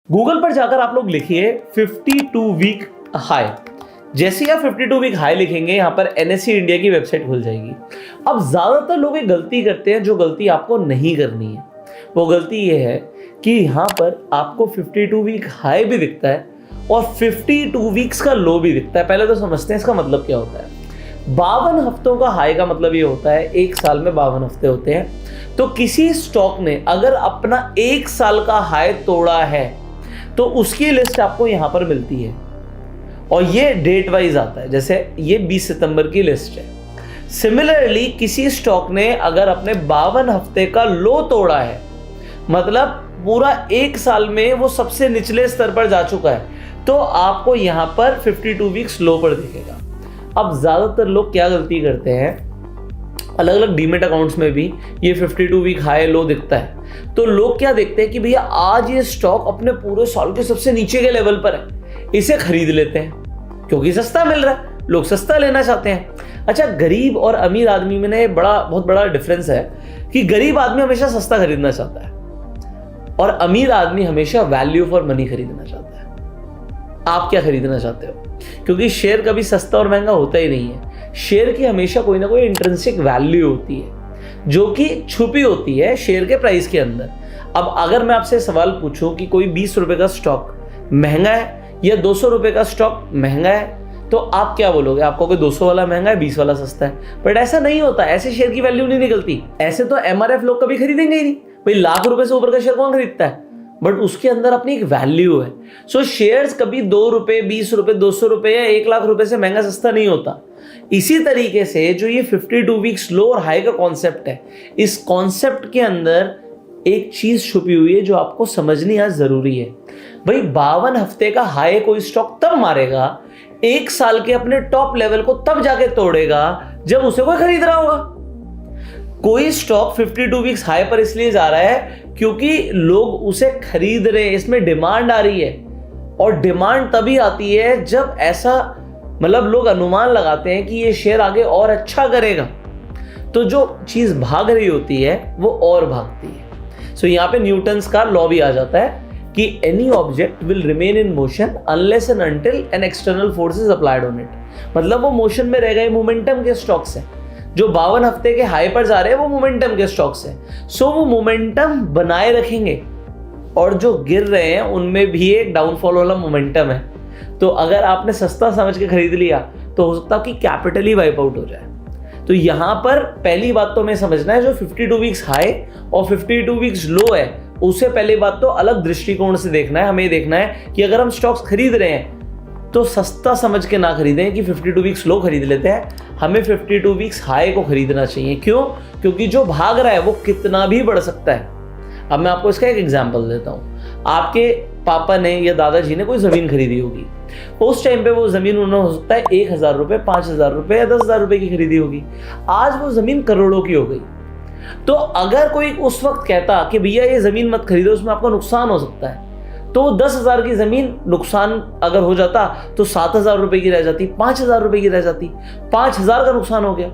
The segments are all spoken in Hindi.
गूगल पर जाकर आप लोग लिखिए 52 वीक हाई। जैसे ही आप 52 वीक हाई लिखेंगे यहाँ पर NSE इंडिया की वेबसाइट खुल जाएगी। अब ज्यादातर लोग एक गलती करते हैं जो गलती आपको नहीं करनी है। वो गलती ये है कि यहाँ पर आपको 52 वीक हाई भी दिखता है और 52 वीक्स का लो भी दिखता है। पहले तो समझते हैं इसका मतलब क्या होता है। 52 हफ्तों का हाई का मतलब ये होता है एक साल में 52 हफ्ते होते हैं। तो किसी स्टॉक ने अगर अपना एक साल का हाई तोड़ा है तो उसकी लिस्ट आपको यहां पर मिलती है और ये डेट वाइज आता है। जैसे ये 20 सितंबर की लिस्ट है। सिमिलरली किसी स्टॉक ने अगर अपने 52 हफ्ते का लो तोड़ा है, मतलब पूरा एक साल में वो सबसे निचले स्तर पर जा चुका है, तो आपको यहां पर 52 वीक्स लो पर दिखेगा। अब ज्यादातर लोग क्या गलती करते हैं, अलग अलग डीमेट अकाउंट्स में भी ये 52 वीक हाई लो दिखता है, तो लोग क्या देखते हैं कि भैया आज ये स्टॉक अपने पूरे साल के सबसे नीचे के लेवल पर है, इसे खरीद लेते हैं क्योंकि सस्ता मिल रहा है, लोग सस्ता लेना चाहते हैं। अच्छा, गरीब और अमीर आदमी में ना बहुत बड़ा डिफरेंस है कि गरीब आदमी हमेशा सस्ता खरीदना चाहता है और अमीर आदमी हमेशा वैल्यू फॉर मनी खरीदना चाहता है। आप क्या खरीदना चाहते हो? क्योंकि शेयर कभी सस्ता और महंगा होता ही नहीं है। शेयर की हमेशा कोई ना कोई इंट्रिंसिक वैल्यू होती है जो कि छुपी होती है शेयर के प्राइस के अंदर। अब अगर मैं आपसे सवाल पूछूं कि कोई 20 रुपए का स्टॉक महंगा है या 200 रुपए का स्टॉक महंगा है, तो आप क्या बोलोगे? आपको कोई 200 वाला महंगा है, 20 वाला सस्ता है। बट ऐसा नहीं होता, ऐसे शेयर की वैल्यू नहीं निकलती। ऐसे तो MRF लोग कभी खरीदेंगे ही नहीं भाई। लाख रुपए से ऊपर का शेयर कौन खरीदता है? बट उसके अंदर अपनी एक वैल्यू है। सो शेयर्स कभी 2 रुपए, 20 रुपए, 200 रुपए या 1 लाख रुपए से महंगा सस्ता नहीं होता। इसी तरीके से जो ये 52 वीक्स लो और हाई का कॉन्सेप्ट है, इस कॉन्सेप्ट के अंदर एक चीज छुपी हुई है जो आपको समझनी आज जरूरी है। भाई 52 हफ्ते का हाई कोई स्टॉक तब मारेगा, एक साल के अपने टॉप लेवल को तब जाके तोड़ेगा जब उसे कोई खरीद रहा होगा। कोई स्टॉक 52 वीक्स हाई पर इसलिए जा रहा है क्योंकि लोग उसे खरीद रहे हैं, इसमें डिमांड आ रही है। और डिमांड तभी आती है जब ऐसा, मतलब लोग अनुमान लगाते हैं कि ये शेयर आगे और अच्छा करेगा, तो जो चीज भाग रही होती है वो और भागती है। सो यहाँ पे न्यूटन्स का लॉ भी आ जाता है कि any object will remain in motion unless and until an external force is applied on it. मतलब वो मोशन में रह गए। मोमेंटम के स्टॉक्स हैं जो 52 हफ्ते के हाई पर जा रहे हैं, वो मोमेंटम के स्टॉक्स हैं। सो वो मोमेंटम बनाए रखेंगे और जो गिर रहे हैं उनमें भी एक डाउनफॉल वाला मोमेंटम है। तो अगर आपने सस्ता समझ के खरीद लिया तो हो सकता है कि कैपिटल ही वाइप आउट हो जाए। तो यहां पर पहली बात तो हमें समझना है, जो 52 वीक्स हाई और 52 वीक्स लो है, उसे पहली बात तो अलग दृष्टिकोण से देखना है। हमें देखना है कि अगर हम स्टॉक्स खरीद रहे हैं तो सस्ता समझ के ना खरीदें कि 52 वीक्स लो खरीद लेते हैं। हमें 52 वीक्स हाई को खरीदना चाहिए। क्यों? क्योंकि जो भाग रहा है वो कितना भी बढ़ सकता है। अब मैं आपको इसका एक एग्जांपल देता हूं। आपके पापा ने या दादाजी ने कोई जमीन खरीदी होगी, उस टाइम पे वो जमीन उन्होंने हो सकता है 1000 रुपए, 5000 रुपए या 10,000 रुपए की खरीदी होगी। आज वो जमीन करोड़ों की हो गई। तो अगर कोई उस वक्त कहता कि भैया ये जमीन मत खरीदो, उसमें आपका नुकसान हो सकता है, तो 10,000 की जमीन नुकसान अगर हो जाता तो 7,000 रुपए की रह जाती, 5,000 रुपए की रह जाती, 5,000 का नुकसान हो गया।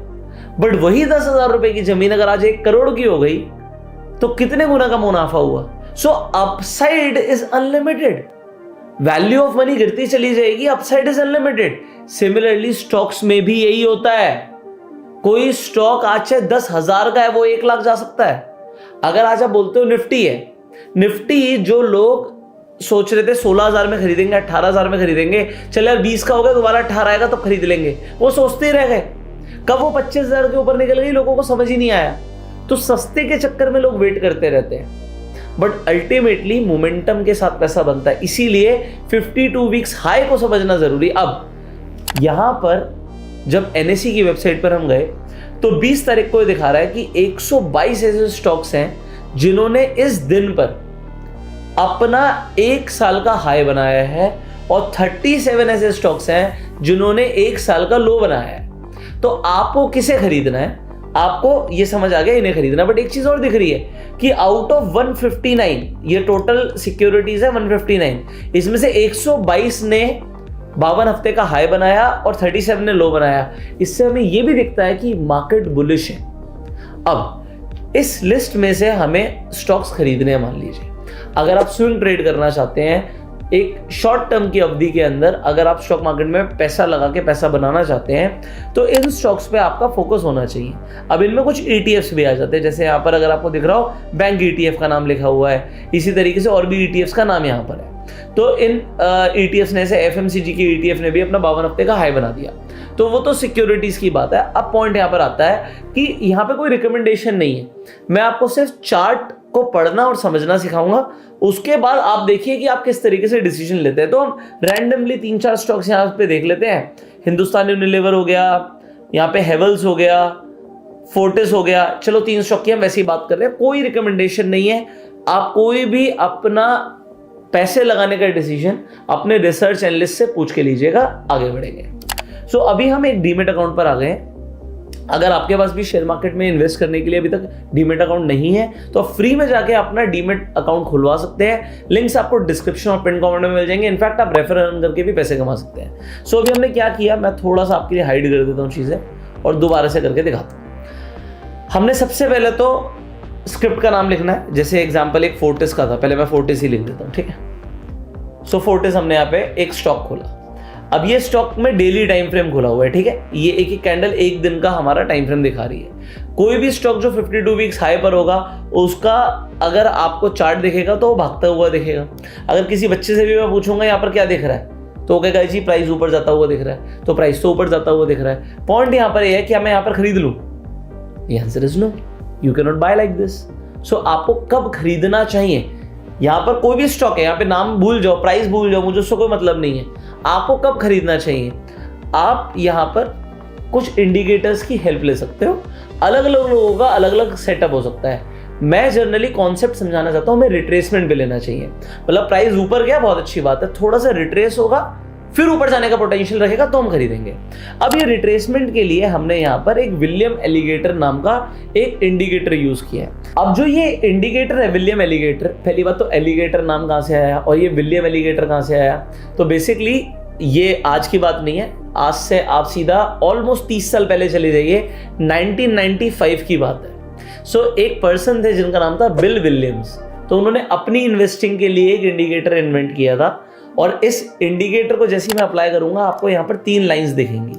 बट वही 10,000 रुपए की जमीन अगर आज 1 करोड़ की हो गई तो कितने गुना का मुनाफा हुआ? So upside is unlimited. Value of money गिरती चली जाएगी, upside is unlimited. Similarly stocks में भी यही होता है। कोई स्टॉक आज से 10,000 का है, वो 1 लाख जा सकता है। अगर आज आप बोलते हो निफ्टी है, निफ्टी जो लोग सोच रहे थे 16,000 में खरीदेंगे, 18,000 में खरीदेंगे, चल यार 20 का हो गया, दोबारा 18 आएगा तब खरीद लेंगे, वो सोचते ही रह गए। कब वो 25,000 के ऊपर निकल गई, लोगों को समझ ही नहीं आया। तो सस्ते के चक्कर में लोग वेट करते रहते हैं। बट अल्टीमेटली मोमेंटम के साथ पैसा बनता है, इसीलिए 52 वीक्स हाई को समझना जरूरी। अब यहां पर जब NSE की वेबसाइट पर हम गए तो 20 तारीख को दिखा रहा है कि 122 ऐसे स्टॉक्स हैं जिन्होंने इस दिन पर अपना 1 साल का हाई बनाया है और 37 ऐसे स्टॉक्स हैं जिन्होंने 1 साल का लो बनाया है। तो आपको किसे खरीदना है? आपको ये समझ आ गया, इन्हें खरीदना। बट एक चीज और दिख रही है कि आउट ऑफ 159, ये टोटल सिक्योरिटीज है 159, इसमें से 122 ने 52 हफ्ते का हाई बनाया और 37 ने लो बनाया। इससे हमें यह भी दिखता है कि मार्केट बुलिश है। अब इस लिस्ट में से हमें स्टॉक्स खरीदने हैं, मान लीजिए अगर आप स्विंग ट्रेड करना चाहते हैं एक शॉर्ट टर्म की अवधि के अंदर, अगर आप स्टॉक मार्केट में पैसा लगा के पैसा बनाना चाहते हैं तो इन स्टॉक्स पे आपका फोकस होना चाहिए। अब इनमें कुछ ETFs भी आ जाते हैं, जैसे यहाँ पर अगर आपको दिख रहा हो बैंक ETF का नाम लिखा हुआ है, इसी तरीके से और भी ETFs का नाम यहाँ पर है। तो इन ETFs ने से FMCG की ETF ने भी अपना 52 हफ्ते का हाई बना दिया, तो वो तो सिक्योरिटीज की बात है। अब पॉइंट यहाँ पर आता है कि यहाँ पे कोई रिकमेंडेशन नहीं है, मैं आपको सिर्फ चार्ट को पढ़ना और समझना सिखाऊंगा, उसके बाद आप देखिए कि आप किस तरीके से डिसीजन लेते हैं। तो हम रैंडमली 3-4 स्टॉक्स यहाँ पे देख लेते हैं। हिंदुस्तान यूनिलीवर हो गया, यहाँ पे हेवल्स हो गया, फोर्टिस हो गया, चलो 3 स्टॉक की हम वैसे ही बात कर रहे हैं, कोई रिकमेंडेशन नहीं है। आप कोई भी अपना पैसे लगाने का डिसीजन अपने रिसर्च एनालिस्ट से पूछ के लीजिएगा, आगे बढ़ेंगे। सो अभी हम एक डीमेट अकाउंट पर आ गए हैं। अगर आपके पास भी शेयर मार्केट में इन्वेस्ट करने के लिए अभी तक डीमेट अकाउंट नहीं है तो आप फ्री में जाके अपना डीमेट अकाउंट खुलवा सकते हैं। लिंक्स आपको डिस्क्रिप्शन और पिन कमेंट में मिल जाएंगे। इनफैक्ट आप रेफर अर्न करके भी पैसे कमा सकते हैं। सो अभी हमने क्या किया, मैं थोड़ा सा आपके लिए हाइड कर देता हूँ चीज़ें और दोबारा से करके दिखाता हूँ। हमने सबसे पहले तो स्क्रिप्ट का नाम लिखना है, जैसे एग्जाम्पल एक फोर्टिस का था, पहले मैं फोर्टिस ही लिख देता हूँ, ठीक है। सो फोर्टिस हमने यहाँ पे एक स्टॉक खोला। अब ये स्टॉक में डेली टाइम फ्रेम खुला हुआ है, ठीक है। ये एक एक कैंडल एक दिन का हमारा टाइम फ्रेम दिखा रही है। कोई भी स्टॉक जो 52 वीक्स हाई पर होगा उसका अगर आपको चार्ट दिखेगा तो वो भागता हुआ दिखेगा। अगर किसी बच्चे से भी मैं पूछूंगा यहाँ पर क्या दिख रहा है तो कहेगा जी प्राइस ऊपर जाता हुआ दिख रहा है, तो प्राइस तो ऊपर जाता हुआ दिख रहा है। पॉइंट यहाँ पर ये है कि मैं यहाँ पर खरीद लूँ, answer is no, you can not buy like this. So आपको कब खरीदना चाहिए, यहाँ पर कोई भी स्टॉक है, यहाँ पे नाम भूल जाओ, प्राइस भूल जाओ, मुझे उससे कोई मतलब नहीं है। आपको कब खरीदना चाहिए, आप यहाँ पर कुछ इंडिकेटर्स की हेल्प ले सकते हो। अलग अलग लोगों का अलग अलग सेटअप हो सकता है। मैं जनरली कॉन्सेप्ट समझाना चाहता हूँ, हमें रिट्रेसमेंट पे लेना चाहिए। मतलब प्राइस ऊपर गया बहुत अच्छी बात है, थोड़ा सा रिट्रेस होगा फिर ऊपर जाने का पोटेंशियल रहेगा तो हम खरीदेंगे। अब ये रिट्रेसमेंट के लिए हमने यहाँ पर एक विलियम एलिगेटर नाम का एक इंडिकेटर यूज किया है। अब जो ये इंडिकेटर है विलियम एलिगेटर, पहली बात तो एलिगेटर नाम कहाँ से आया और ये विलियम एलिगेटर कहाँ से आया, तो बेसिकली ये आज की बात नहीं है, आज से आप सीधा ऑलमोस्ट 30 साल पहले चले जाइए, 1995 की बात है। सो एक पर्सन थे जिनका नाम था बिल विलियम्स, तो उन्होंने अपनी इन्वेस्टिंग के लिए एक इंडिकेटर इन्वेंट किया था। और इस इंडिकेटर को जैसे ही मैं अप्लाई करूंगा आपको यहाँ पर 3 लाइंस दिखेंगी।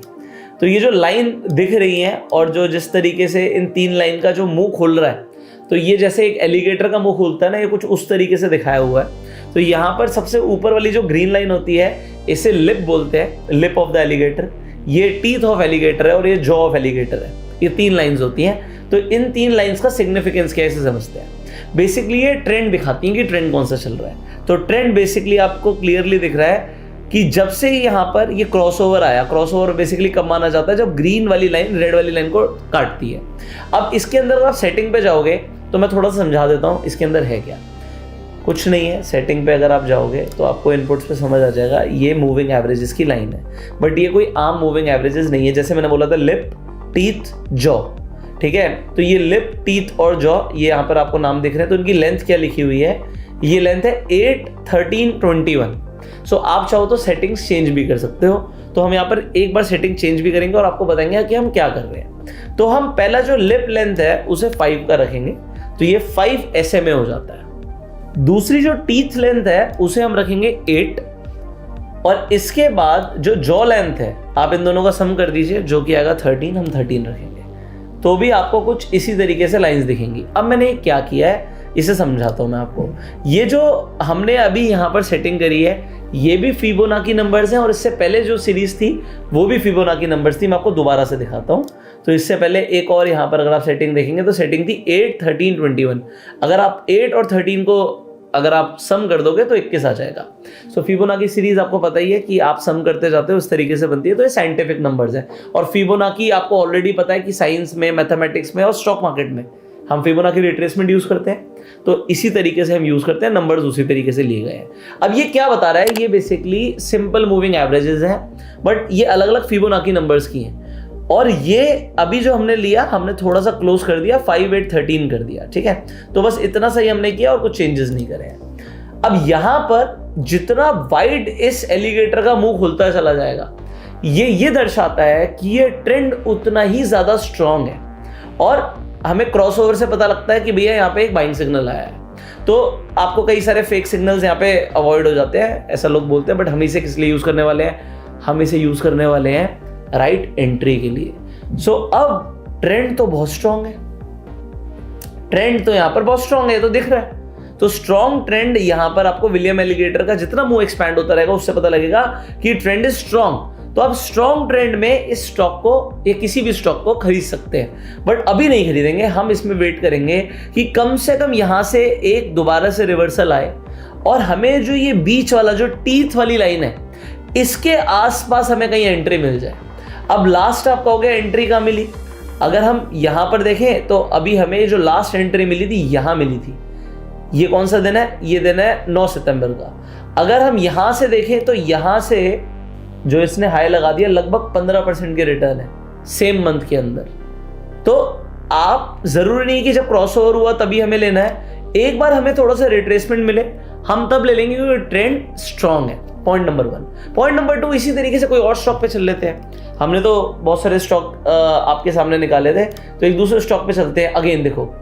तो ये जो लाइन दिख रही है और जो जिस तरीके से इन 3 लाइन का जो मुंह खुल रहा है, तो ये जैसे एक एलिगेटर का मुंह खुलता है ना, ये कुछ उस तरीके से दिखाया हुआ है। तो यहाँ पर सबसे ऊपर वाली जो ग्रीन लाइन होती है इसे लिप बोलते हैं, लिप ऑफ द एलिगेटर। ये टीथ ऑफ एलिगेटर है और ये जॉ ऑफ एलिगेटर है। ये 3 लाइंस होती हैं। तो इन 3 लाइंस का सिग्निफिकेंस क्या है इसे समझते हैं। बेसिकली ये ट्रेंड दिखाती हैं कि ट्रेंड कौन सा चल रहा है। तो ट्रेंड बेसिकली आपको क्लियरली दिख रहा है कि जब से यहाँ पर ये क्रॉसओवर आया, क्रॉसओवर बेसिकली कब माना जाता है, जब ग्रीन वाली लाइन रेड वाली लाइन को काटती है। अब इसके अंदर आप सेटिंग पे जाओगे तो मैं थोड़ा सा समझा देता हूँ इसके अंदर है क्या। कुछ नहीं है, सेटिंग पे अगर आप जाओगे तो आपको इनपुट्स पे समझ आ जाएगा। ये मूविंग एवरेजेस की लाइन है, बट ये कोई आम मूविंग एवरेजेस नहीं है। जैसे मैंने बोला था लिप, टीथ, जॉ, ठीक है। तो ये लिप, टीथ और जॉ, ये यहाँ पर आपको नाम दिख रहे हैं। तो इनकी लेंथ क्या लिखी हुई है, ये लेंथ है 8, 13, 21। सो आप चाहो तो सेटिंग्स चेंज भी कर सकते हो। तो हम यहाँ पर एक बार सेटिंग चेंज भी करेंगे और आपको बताएंगे कि हम क्या कर रहे हैं। तो हम पहला जो लिप लेंथ है उसे 5 का रखेंगे, तो ये 5 SMA हो जाता है। दूसरी जो टीथ लेंथ है उसे हम रखेंगे 8, और इसके बाद जो जॉ लेंथ है आप इन दोनों का सम कर दीजिए, जो कि आएगा 13, हम 13 रखेंगे। तो भी आपको कुछ इसी तरीके से लाइंस दिखेंगी। अब मैंने क्या किया है इसे समझाता हूं मैं आपको। ये जो हमने अभी यहाँ पर सेटिंग करी है ये भी फिबोनाची नंबर्स हैं, और इससे पहले जो सीरीज थी वो भी फिबोनाची नंबर्स थी। मैं आपको दोबारा से दिखाता हूँ। तो इससे पहले एक और यहाँ पर अगर आप सेटिंग देखेंगे तो सेटिंग थी 8, 13, 21। अगर आप 8 और 13 को अगर आप सम कर दोगे तो 21 आ जाएगा। सो फिबोनाची सीरीज आपको पता ही है कि आप सम करते जाते हो उस तरीके से बनती है। तो ये साइंटिफिक नंबर्स हैं, और फिबोनाची आपको ऑलरेडी पता है कि साइंस में, मैथमेटिक्स में और स्टॉक मार्केट में हम फिबोनाची रिट्रेसमेंट यूज करते हैं। तो इसी तरीके से हम यूज करते हैं, नंबर्स उसी तरीके से लिए गए हैं। अब ये क्या बता रहा है, ये बेसिकली सिंपल मूविंग एवरेजेस हैं, बट ये अलग अलग फिबोनाची नंबर्स की हैं। और ये अभी जो हमने लिया, हमने थोड़ा सा क्लोज कर दिया, 5, 8, 13 कर दिया, ठीक है। तो बस इतना सही हमने किया और कुछ चेंजेस नहीं करे हैं। अब यहां पर जितना वाइड इस एलिगेटर का मुंह खुलता चला जाएगा, ये दर्शाता है कि ये ट्रेंड उतना ही ज्यादा स्ट्रांग है। और हमें क्रॉसओवर से पता लगता है कि भैया यहाँ पे एक बाइंग सिग्नल आया है। तो आपको कई सारे फेक सिग्नल्स यहाँ पे अवॉइड हो जाते हैं, ऐसा लोग बोलते हैं, बट हम इसे किस लिए यूज करने वाले हैं? हम इसे यूज करने वाले हैं राइट एंट्री के लिए। सो अब ट्रेंड तो बहुत स्ट्रांग है, ट्रेंड तो यहाँ पर बहुत स्ट्रांग है, तो दिख रहा है। तो स्ट्रॉन्ग ट्रेंड यहां पर आपको विलियम एलिगेटर का जितना मुंह एक्सपैंड होता रहेगा उससे पता लगेगा कि ट्रेंड इज स्ट्रॉन्ग। तो आप स्ट्रॉन्ग ट्रेंड में इस स्टॉक को या किसी भी स्टॉक को खरीद सकते हैं, बट अभी नहीं खरीदेंगे, हम इसमें वेट करेंगे कि कम से कम यहां से एक दोबारा से रिवर्सल आए और हमें जो ये बीच वाला जो टीथ वाली लाइन है इसके आसपास हमें कहीं एंट्री मिल जाए। अब लास्ट आप कहोगे एंट्री कहाँ मिली? अगर हम यहां पर देखें तो अभी हमें जो लास्ट एंट्री मिली थी यहां मिली थी। ये कौन सा दिन है? ये दिन है 9 सितंबर का। अगर हम यहां से देखें तो यहां से जो इसने हाई लगा दिया लगभग 15% के रिटर्न है सेम मंथ के अंदर। तो आप जरूरी नहीं कि जब क्रॉसओवर हुआ तभी हमें लेना है, एक बार हमें थोड़ा सा रिट्रेसमेंट मिले हम तब ले लेंगे क्योंकि ट्रेंड स्ट्रांग है। Point number 1। पॉइंट नंबर 2, इसी तरीके से कोई और स्टॉक पे चल लेते हैं। हमने तो बहुत सारे स्टॉक आपके सामने निकाले थे, तो एक दूसरे स्टॉक पे चलते हैं। अगेन देखो,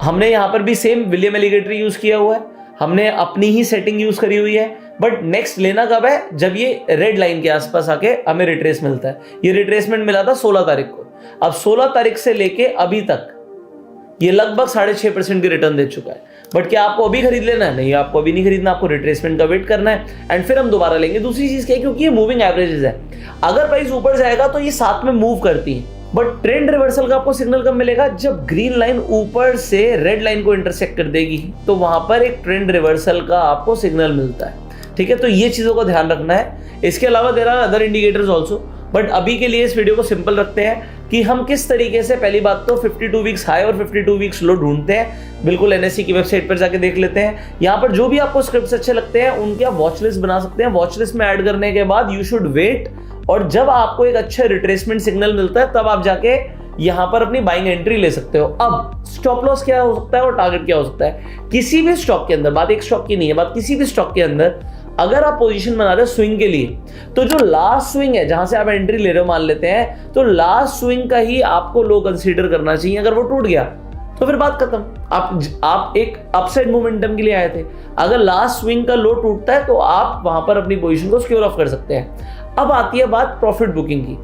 हमने यहाँ पर भी सेम विलियम एलिगेटर यूज किया हुआ है, हमने अपनी ही सेटिंग यूज करी हुई है, बट नेक्स्ट लेना कब है? जब ये रेड लाइन के आसपास आके हमें रिट्रेस मिलता है। ये रिट्रेसमेंट मिला था 16 तारीख को। अब 16 तारीख से लेके अभी तक ये लगभग 6.5% की रिटर्न दे चुका है। बट क्या आपको अभी खरीद लेना है? नहीं, आपको अभी नहीं खरीदना, आपको रिट्रेसमेंट का वेट करना है एंड फिर हम दोबारा लेंगे। दूसरी चीज क्या है, क्योंकि ये मूविंग एवरेजेस है, अगर प्राइस ऊपर जाएगा तो ये साथ में मूव करती है। बट ट्रेंड रिवर्सल का आपको सिग्नल कब मिलेगा? जब ग्रीन लाइन ऊपर से रेड लाइन को इंटरसेक्ट कर देगी, तो वहां पर एक ट्रेंड रिवर्सल का आपको सिग्नल मिलता है। ठीक है, तो ये चीजों का ध्यान रखना है। इसके अलावा there are other indicators also, but अभी के लिए इस वीडियो को सिंपल रखते हैं कि हम किस तरीके से, पहली बात तो 52 वीक्स हाई और 52 वीक्स लो ढूंढते हैं। बिल्कुल एनएससी की वेबसाइट पर जाके देख लेते हैं। यहाँ पर जो भी आपको स्क्रिप्ट्स अच्छे लगते हैं उनकी आप वॉच लिस्ट बना सकते हैं। वॉच लिस्ट में ऐड करने के बाद यू शुड वेट, और जब आपको एक अच्छा रिट्रेसमेंट सिग्नल मिलता है तब आप जाके यहां पर अपनी बाइंग एंट्री ले सकते हो। अब स्टॉप लॉस क्या हो सकता है और टारगेट क्या हो सकता है? किसी भी स्टॉक के अंदर, बात एक स्टॉक की नहीं है, बात किसी भी स्टॉक के अंदर अगर आप पोजीशन बना रहे हो स्विंग के लिए, तो जो लास्ट स्विंग है जहां से आप एंट्री ले रहे हो मान लेते हैं, तो लास्ट स्विंग का ही आपको लो कंसीडर करना चाहिए। अगर वो टूट गया तो फिर बात खत्म। आप एक अपसाइड मोमेंटम के लिए आए थे, अगर लास्ट स्विंग का लो टूटता है तो आप वहां पर अपनी पोजीशन को सिक्योर ऑफ कर सकते हैं। अब आती है बात प्रॉफिट बुकिंग की।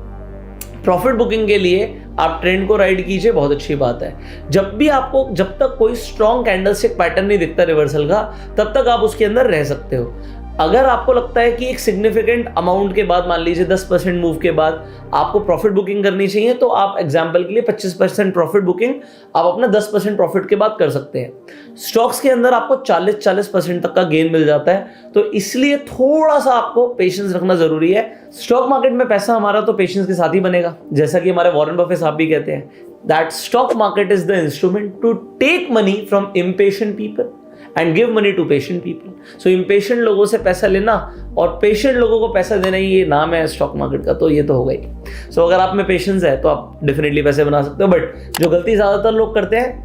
प्रॉफिट बुकिंग के लिए आप ट्रेंड को राइड कीजिए, बहुत अच्छी बात है। जब तक कोई स्ट्रॉन्ग कैंडलस्टिक पैटर्न नहीं दिखता रिवर्सल का, तब तक आप उसके अंदर रह सकते हो। अगर आपको लगता है कि एक सिग्निफिकेंट अमाउंट के बाद, मान लीजिए 10% मूव के बाद आपको प्रॉफिट बुकिंग करनी चाहिए, तो आप एग्जांपल के लिए 25% प्रॉफिट बुकिंग आप अपना 10% प्रॉफिट के बाद कर सकते हैं। स्टॉक्स के अंदर आपको 40% तक का गेन मिल जाता है, तो इसलिए थोड़ा सा आपको पेशेंस रखना जरूरी है। स्टॉक मार्केट में पैसा हमारा तो पेशेंस के साथ ही बनेगा, जैसा कि हमारे वॉरेन बफेट साहब भी कहते हैं, that stock market is the instrument to take money from impatient people and give money to patient people. So impatient लोगों से पैसा लेना और पेशेंट लोगों को पैसा देना, ये नाम है स्टॉक मार्केट का, तो ये तो हो गई। सो अगर आप में पेशेंस है तो आप डेफिनेटली पैसे बना सकते हो, बट जो गलती ज्यादातर लोग करते हैं,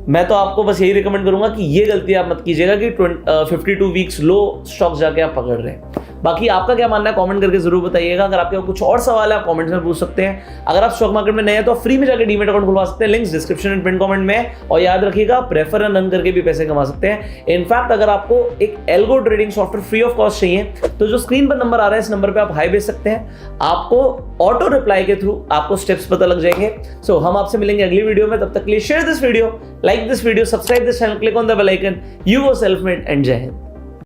मैं तो आपको बस यही रिकमेंड करूंगा कि ये गलती आप मत कीजिएगा कि 52 वीक्स लो स्टॉक्स जाके आप पकड़ रहे हैं। बाकी आपका क्या मानना है कमेंट करके जरूर बताइएगा। अगर आपके कुछ और सवाल है आप कमेंट्स में पूछ सकते हैं। अगर आप स्टॉक मार्केट में नए हैं तो फ्री में जाकर डीमैट अकाउंट खुलवा सकते हैं, links description and pin comment में है। और याद रखिएगा, प्रेफर एंड रन करके भी पैसे कमा सकते हैं। इनफैक्ट अगर आपको एक algo trading software free of cost चाहिए तो जो स्क्रीन पर नंबर आ रहा है, इस नंबर पर आप हाई भेज सकते हैं। आपको ऑटो रिप्लाई के थ्रू आपको स्टेप्स पता लग जाएंगे। सो हम आपसे मिलेंगे अगली वीडियो में, तब तक के लिए share this video, like this video, subscribe this channel, click on the bell icon. You go self made and जय हिंद।